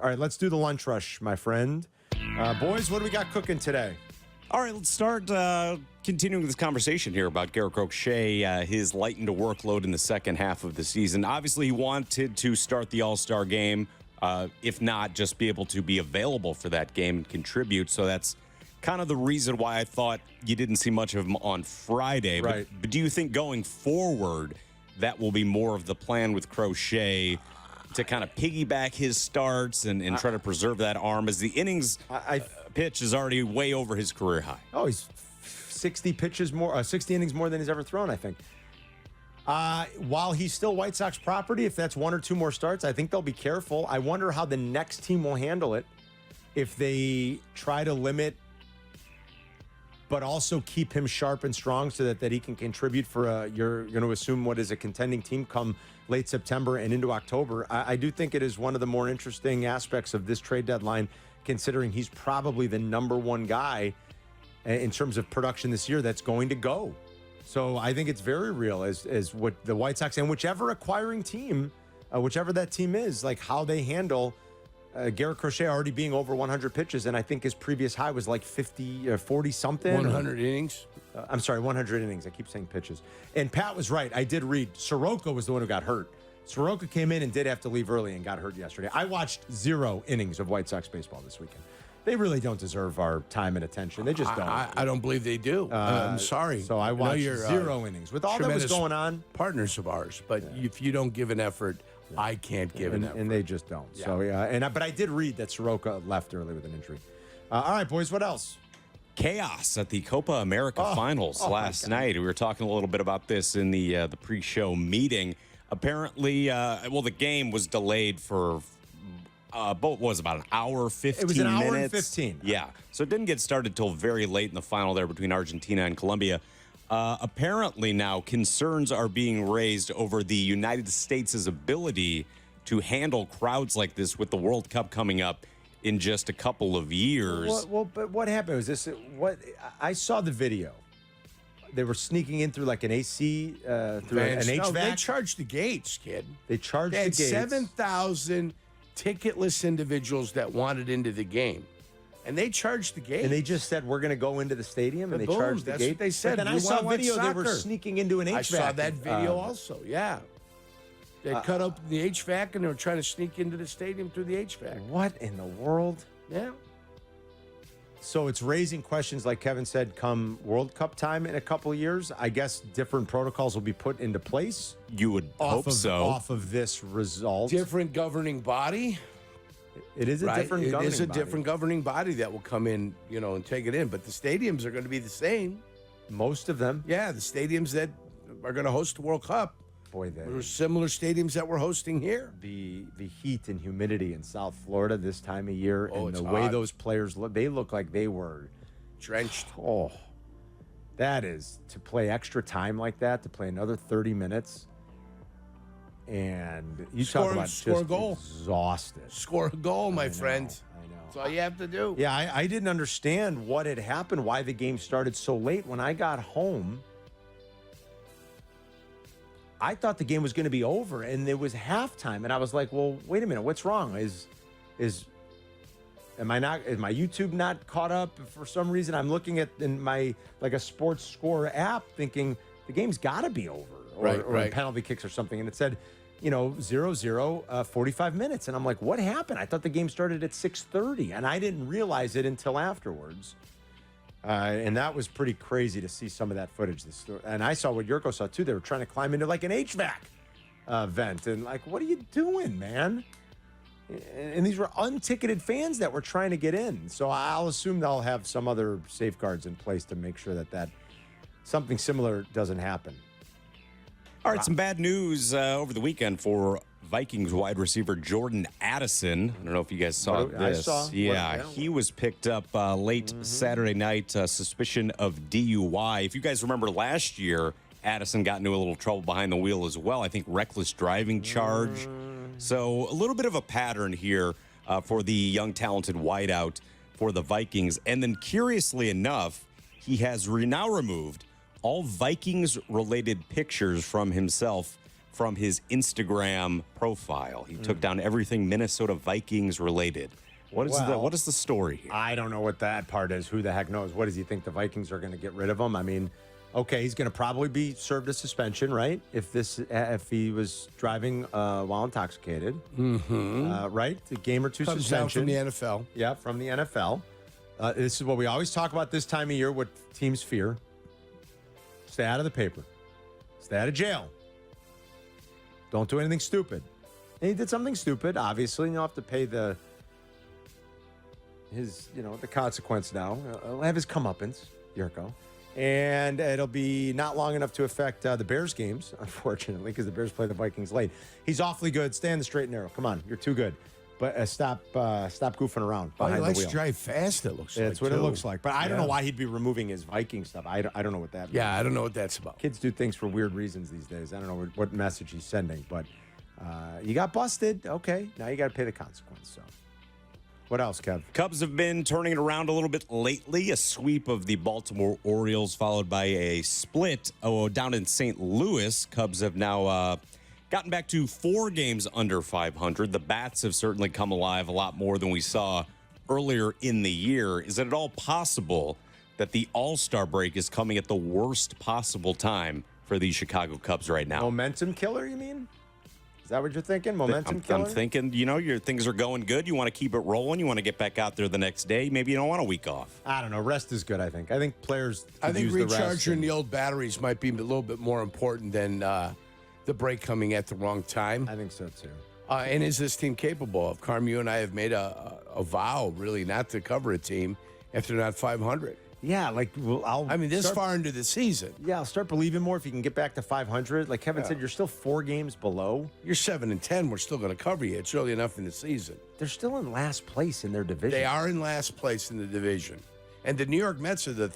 All right, let's do the lunch rush, my friend. Boys, what do we got cooking today? All right, let's start continuing this conversation here about Garret Crochet, his lightened workload in the second half of the season. Obviously, he wanted to start the All-Star game, if not, just be able to be available for that game and contribute. So that's kind of the reason why I thought you didn't see much of him on Friday. Right. But do you think going forward that will be more of the plan with Crochet to kind of piggyback his starts and try to preserve that arm as the innings pitch is already way over his career high? Oh, he's 60 pitches more, 60 innings more than he's ever thrown, I think. While he's still White Sox property, if that's one or two more starts, I think they'll be careful. I wonder how the next team will handle it if they try to limit but also keep him sharp and strong so that he can contribute for you're going to assume what is a contending team come late September and into October. I do think it is one of the more interesting aspects of this trade deadline, considering he's probably the number one guy in terms of production this year that's going to go. So I think it's very real as what the White Sox and whichever acquiring team, whichever that team is, like how they handle Garret Crochet already being over 100 pitches, and I think his previous high was like 50 or 40 something. 100 innings. I'm sorry, 100 innings. I keep saying pitches. And Pat was right. I did read Soroka was the one who got hurt. Soroka came in and did have to leave early and got hurt yesterday. I watched 0 innings of White Sox baseball this weekend. They really don't deserve our time and attention. They just don't. I don't believe they do. I'm sorry. So I watched 0 innings. With all that was going on. Partners of ours. But if you don't give an effort, I can't give an effort. And they just don't. Yeah. So, but I did read that Soroka left early with an injury. All right, boys, what else? Chaos at the Copa America Finals last night. We were talking a little bit about this in the pre-show meeting. Apparently, the game was delayed for was about an hour, 15 minutes. It was an hour and 15. Yeah. So it didn't get started till very late in the final there between Argentina and Colombia. Apparently now concerns are being raised over the United States' ability to handle crowds like this with the World Cup coming up in just a couple of years. But what happened? Was this what I saw the video? They were sneaking in through like an AC, through an HVAC. No, they charged the gates, kid. They charged the gates. 7,000 ticketless individuals that wanted into the game. And they charged the gate. And they just said, we're going to go into the stadium, and they charged the gate. That's what they said. But then I saw a video they were sneaking into an HVAC. I saw that video also, yeah. They cut up the HVAC, and they were trying to sneak into the stadium through the HVAC. What in the world? Yeah. So it's raising questions, like Kevin said, come World Cup time in a couple of years. I guess different protocols will be put into place. You would hope so. Off of this result. Different governing body. It is a different governing body. It is a different governing body that will come in, and take it in. But the stadiums are going to be the same. Most of them. Yeah, the stadiums that are going to host the World Cup. Boy, there are similar stadiums that we're hosting here. The heat and humidity in South Florida this time of year, and the hot. way those players look, they look like they were drenched. Oh, that is to play extra time like that, to play another 30 minutes. And you talk about score a goal. Exhausted. Score a goal, my friend. I know. That's all you have to do. Yeah, I didn't understand what had happened, why the game started so late. When I got home, I thought the game was going to be over, and it was halftime. And I was like, well, wait a minute, what's wrong? Is my YouTube not caught up for some reason? I'm looking at in my a sports score app thinking the game's got to be over, or penalty kicks or something. And it said, 0-0, 45 minutes. And I'm like, what happened? I thought the game started at 6:30, and I didn't realize it until afterwards. And that was pretty crazy to see some of that footage. And I saw what Jurko saw, too. They were trying to climb into like an HVAC vent. And what are you doing, man? And these were unticketed fans that were trying to get in. So I'll assume they'll have some other safeguards in place to make sure that something similar doesn't happen. All right, some bad news over the weekend for Vikings wide receiver Jordan Addison. I don't know if you guys saw this. I saw. Yeah, he was picked up late Saturday night, suspicion of DUI. If you guys remember last year, Addison got into a little trouble behind the wheel as well. I think reckless driving charge. So a little bit of a pattern here for the young, talented wideout for the Vikings. And then curiously enough, he has now removed all Vikings-related pictures from himself from his Instagram profile. He took down everything Minnesota Vikings related. What is the story here? I don't know what that part is. Who the heck knows? What does he think the Vikings are going to get rid of him? I mean, okay, he's going to probably be served a suspension, right? If he was driving while intoxicated, right? A game or two Comes suspension down from the NFL. Yeah, from the NFL. This is what we always talk about this time of year. What teams fear: stay out of the paper, stay out of jail, don't do anything stupid. And he did something stupid. Obviously, you'll have to pay the consequence now. He'll have his comeuppance, Jurko. And it'll be not long enough to affect the Bears games, unfortunately, because the Bears play the Vikings late. He's awfully good. Stay on the straight and narrow. Come on, you're too good. But stop goofing around behind He the likes wheel. to drive fast, it looks like. That's what it too. looks like. But I don't know why he'd be removing his Viking stuff. I don't know what that means. Yeah, I don't know what that's about. Kids do things for weird reasons these days. I don't know what message he's sending. But you got busted. Okay, now you got to pay the consequence. So. What else, Kev? Cubs have been turning it around a little bit lately. A sweep of the Baltimore Orioles followed by a split down in St. Louis. Cubs have now gotten back to 4 games under 500. The bats have certainly come alive a lot more than we saw earlier in the year. Is it at all possible that the All-Star break is coming at the worst possible time for the Chicago Cubs right now? Momentum killer, you mean? Is that what you're thinking? Momentum killer? I'm thinking, your things are going good. You want to keep it rolling. You want to get back out there the next day. Maybe you don't want a week off. I don't know. Rest is good, I think. I think players I think use the rest recharging the old batteries might be a little bit more important than the break coming at the wrong time. I think so, too. And is this team capable of? Carm, you and I have made a vow, really, not to cover a team if they're not 500. Yeah, This far into the season. Yeah, I'll start believing more if you can get back to 500. Like Kevin said, you're still 4 games below. You're 7-10. We're still going to cover you. It's early enough in the season. They're still in last place in their division. They are in last place in the division. And the New York Mets are the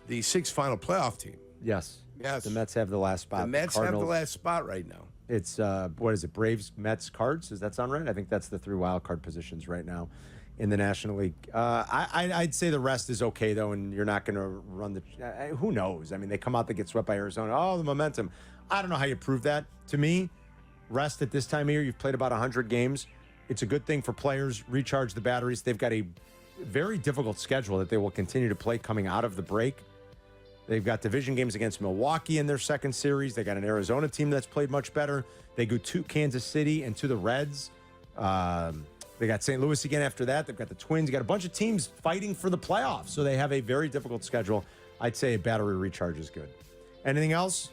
6th final playoff team. Yes. Yes. The Mets have the last spot. The Mets have the last spot right now. It's, what is it, Braves, Mets, Cards? Does that sound right? I think that's the 3 wild card positions right now in the National League. I'd say the rest is okay, though, and you're not going to run the who knows? I mean, they come out, they get swept by Arizona. Oh, the momentum. I don't know how you prove that. To me, rest at this time of year, you've played about 100 games. It's a good thing for players. Recharge the batteries. They've got a very difficult schedule that they will continue to play coming out of the break. They've got division games against Milwaukee in their second series. They got an Arizona team that's played much better. They go to Kansas City and to the Reds. They got St. Louis again after that. They've got the Twins. You got a bunch of teams fighting for the playoffs. So they have a very difficult schedule. I'd say a battery recharge is good. Anything else?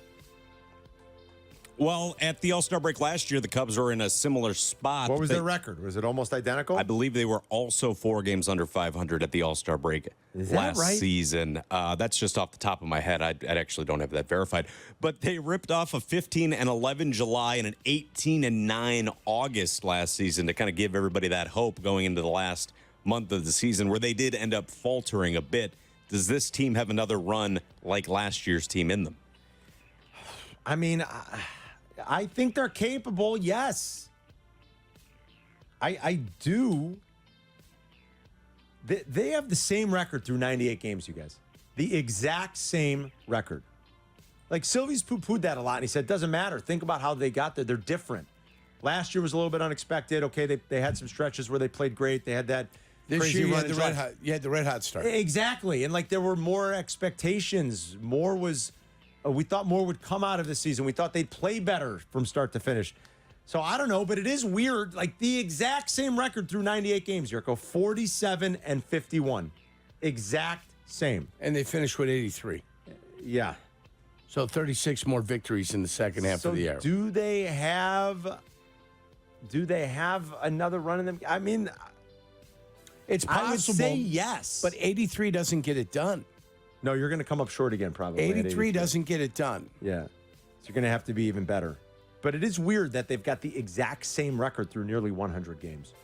Well, at the All-Star break last year, the Cubs were in a similar spot. What was their record? Was it almost identical? I believe they were also 4 games under 500 at the All-Star break last season. That's just off the top of my head. I actually don't have that verified. But they ripped off a 15-11 July and an 18-9 August last season to kind of give everybody that hope going into the last month of the season, where they did end up faltering a bit. Does this team have another run like last year's team in them? I mean, I think they're capable, yes. I do. They have the same record through 98 games, you guys. The exact same record. Like, Sylvie's poo-pooed that a lot, and he said, it doesn't matter. Think about how they got there. They're different. Last year was a little bit unexpected. Okay, they had some stretches where they played great. They had that This crazy year you run had, and the red drive. hot, you had the red hot start. Exactly. And, like, there were more expectations. More was... we thought more would come out of the season. We thought they'd play better from start to finish. So I don't know, but it is weird. Like, the exact same record through 98 games, Jurko. 47-51. Exact same. And they finished with 83. Yeah. So 36 more victories in the second half of the year. Do they have another run in them? I mean, It's possible. I would say yes. But 83 doesn't get it done. no, you're going to come up short again, probably. at 83 doesn't get it done. Yeah. So you're going to have to be even better. But it is weird that they've got the exact same record through nearly 100 games.